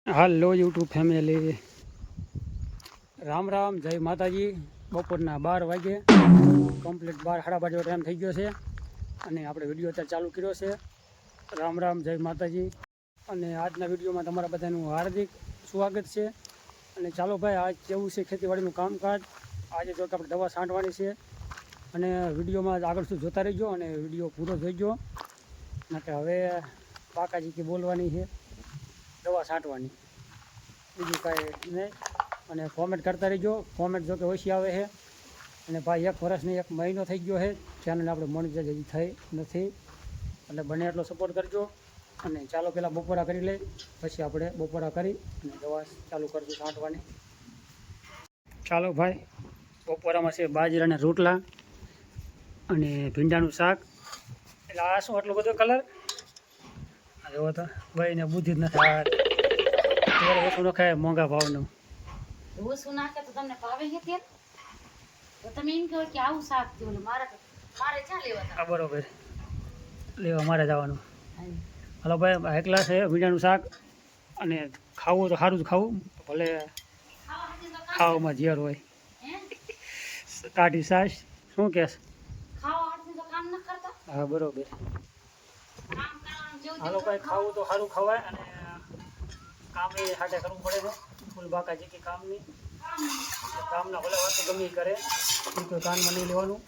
હાલો YouTube family, Ram Ram, જય માતાજી। બપોરના 12 વાગે કમ્પ્લીટ 12 સાડા 12 ટાઈમ થઈ ગયો છે અને આપણે વિડીયો અત્યારે ચાલુ કર્યો છે। રામ રામ, જય માતાજી। અને આજના વિડીયોમાં તમારા બધાનું હાર્દિક સ્વાગત છે। અને ચાલો ભાઈ, આજ કેવું છે ખેતીવાડીનું કામકાજ। આજે જો કે આપણે દવા છાંટવાની છે અને વિડીયોમાં આગળ સુધી જોતા રહીજો અને વિડીયો પૂરો જોઈજો, કારણ કે હવે બાકાજી કે બોલવાની છે, દવા છાંટવાની, બીજું કાંઈ નહીં। અને કોમેન્ટ કરતા રહીજો। કોમેન્ટ જો કે ઓછી આવે છે અને ભાઈ 1 વર્ષને 1 મહિનો થઈ ગયો છે, ચેનલ આપણે મોનેટાઇઝ હજી થઈ નથી, એટલે બને એટલો સપોર્ટ કરજો। અને ચાલો પહેલાં બપોરા કરી લઈ, પછી આપણે બપોરા કરી અને દવા ચાલુ કરજો છાંટવાની। ચાલો ભાઈ, બપોરામાં છે બાજરાના રોટલા અને ભીંડાનું શાક। એટલે આ શું આટલો બધો કલર? જોવો તો ભાઈ ને બુદ્ધિ જ નથી। ઓછું નખાય મોંઘા ભાવનું। ઓછું નાખે તો તમને ભાવે છે તેલ? તો તમે એમ કહો કે આવું શાક થયું, મારે ક્યાં લેવા? હા બરોબર, લેવા મારે જવાનું। હાલો ભાઈ, એકલા છે ભીંડાનું શાક, અને ખાવું તો સારું જ ખાવું, ભલે ખાવામાં ઝેર હોય। કાઢી છાશ શું કહેશ? હા બરોબર। હાલો ભાઈ, ખાવું તો સારું ખવાય અને કામ એ હાટે કરવું પડે છે। ફૂલ બાકાજી કે કામની કામના ભલે વાતો ગમે કરે, એ તો કાનમાં નહીં લેવાનું।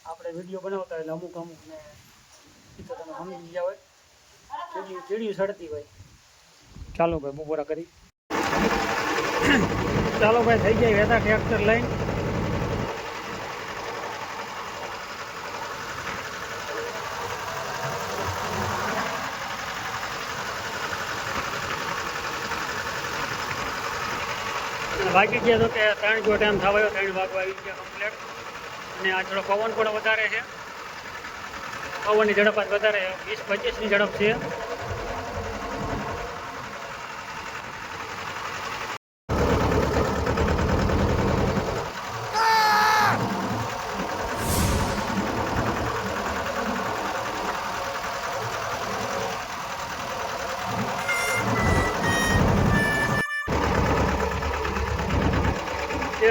આપણે વિડીયો બનાવતા એટલે અમુક ને એ તો તમે સમજી ગયા હોય, ચીડિયું સડતી હોય। ચાલો ભાઈ બપોરા કરી। ચાલો ભાઈ, થઈ જાય વેતા ટ્રેક્ટર લઈને। વાગી ગયા તો કે 3 જો ટાઈમ થવાયો, 3 વાગવા આવી ગયા કમ્પ્લેટ। અને આ થોડો પવન પણ વધારે છે, પવનની ઝડપ આજ વધારે 20-25ની ઝડપ છે।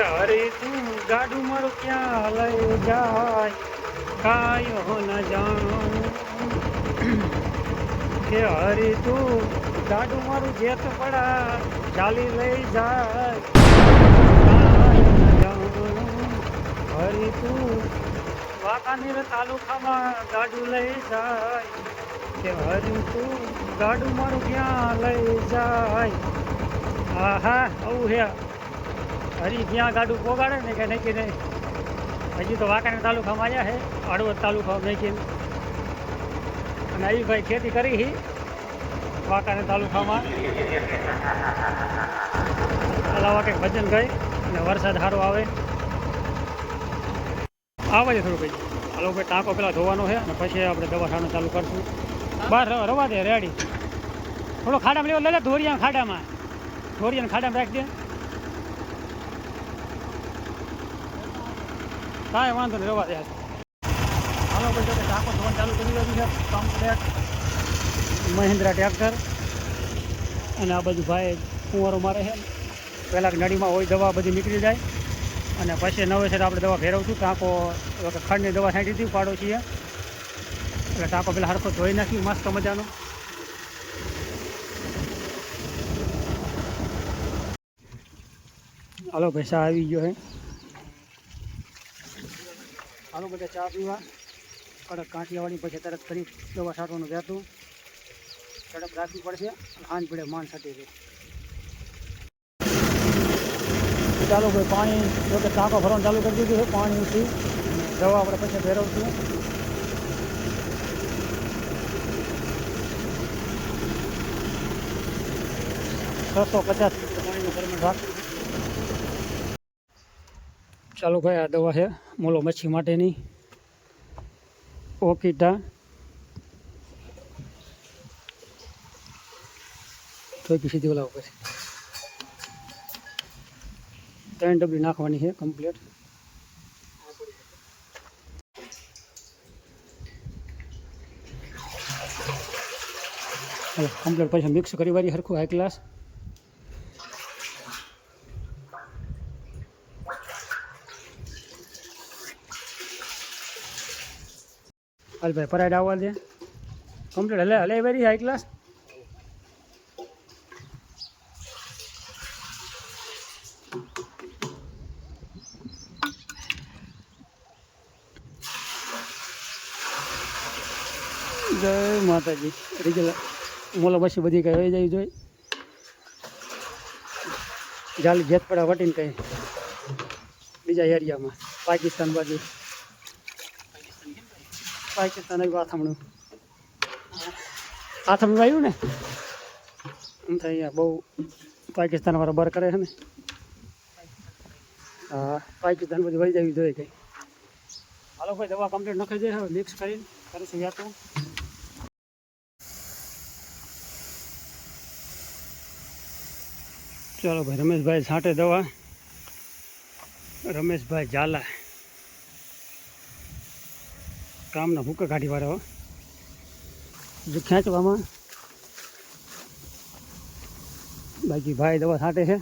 હરી તું ગાડું મારું ક્યાં લઈ જાય, કાયો ન જાણું કે હરી તું ગાડું મારું જેત પડા ચાલી લઈ જાય, કાયો ન જાણું। હરી તું વાંકાનેર તાલુકામાં ગાડું લઈ જાય, કે હરી તું ગાડું મારું ક્યાં લઈ જાય। આહા આવું હે, હરી ત્યાં ગાડું પોગાડે ને કે નક્કી નહીં। હજી તો વાંકાનેર તાલુકામાં આવ્યા છે, હળવદ તાલુકામાં નક્કી। અને આવી ભાઈ ખેતી કરી છે વાંકાનેર તાલુકામાં। અલાવા કંઈક ભજન ગઈ અને વરસાદ સારો આવે છે થોડું ભાઈ। હાલો ભાઈ, ટાંકો પેલા ધોવાનો છે અને પછી આપણે દવા છાંટવાનું ચાલુ કરશું। બહાર રવા દે રેડી, થોડો ખાડામાં લેવો, લે ધોરિયા ખાડામાં રાખી દે, કાંઈ વાંધો નહીં, રવા દે। હાલો ભાઈ, તો ટાંકો ધોવાનું ચાલુ કરી દીધું છે કમ્પ્લેટ, મહિન્દ્રા ટ્રેક્ટર। અને આ બધું ભાઈ કુંવારો મારે છે, પહેલાં નળીમાં હોય દવા બધી નીકળી જાય અને પછી નવેસર આપણે દવા ફેરવશું। ટાંકો ખંડની દવા છાંટી દીધી પાડોશીએ, એટલે ટાંકો પેલા હરખો ધોઈ નાખ્યું મસ્ત મજાનો। હાલો ભાઈ, ચા આવી ગયો છે। હાલો બધા ચા પીવા, કડક કાંઠિયાવાળી, પછી તરત ફરી દવા છાંટવાનું રહેતું, કડક રાખવી પડશે, હાંજ પડે માન છાંટી દે। ચાલો ભાઈ, પાણી જો કે ટાંકો ભરવાનું ચાલુ કરી દીધું છે, પાણી ઉઠી દવા આપણે પછી ફેરવશું। $650 પાણીનું પરમેન્ટ રાખશું। ચાલો ભાઈ, આ દવા છે મોલો મચ્છી માટેની ઓકીટા, થોડી સીધી ઓલા ઉપર 3 ડબ્બી નાખવાની છે કમ્પ્લીટ। કમ્પ્લીટ પછી મિક્સ કરી વાળી હરખું હાઈ ક્લાસ। હાલ ભાઈ પરાઈડ આવવા દે કમ્પ્લીટ હલે હલે વેરી હાઈ ક્લાસ જય માતાજી રીગેલા મોલો પછી બધી કઈ આવી જાય જોઈ જાલી જેત પડા વટીને કઈ બીજા એરિયામાં પાકિસ્તાન બાજુ પાકિસ્તાન આવ્યું આથમણું આવ્યું ને એમ થાય અહીંયા બહુ પાકિસ્તાન વાળા બર કરે છે ને હા પાકિસ્તાન બધી વહી જવી જોઈએ કંઈ હાલો ભાઈ દવા કમ્પ્લીટ નખાઈ જાય હવે મિક્સ કરીને કરીશું યાતું ચાલો ભાઈ રમેશભાઈ છાંટે દવા રમેશભાઈ ઝાલા કામના ભૂકા કાઢી વાળા જો ખેંચવામાં બાકી ભાઈ દવા છાંટે છે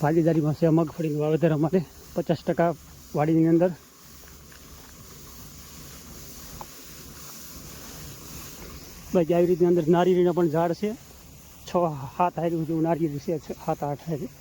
ભાગીદારીમાં છે મગફળીનું વાવેતર અમારે 50% વાડીની અંદર બાકી આવી રીતની અંદર નારિયેળીના પણ ઝાડ છે 6-7 હારી જેવું નારિયેળી છે 7-8 હારી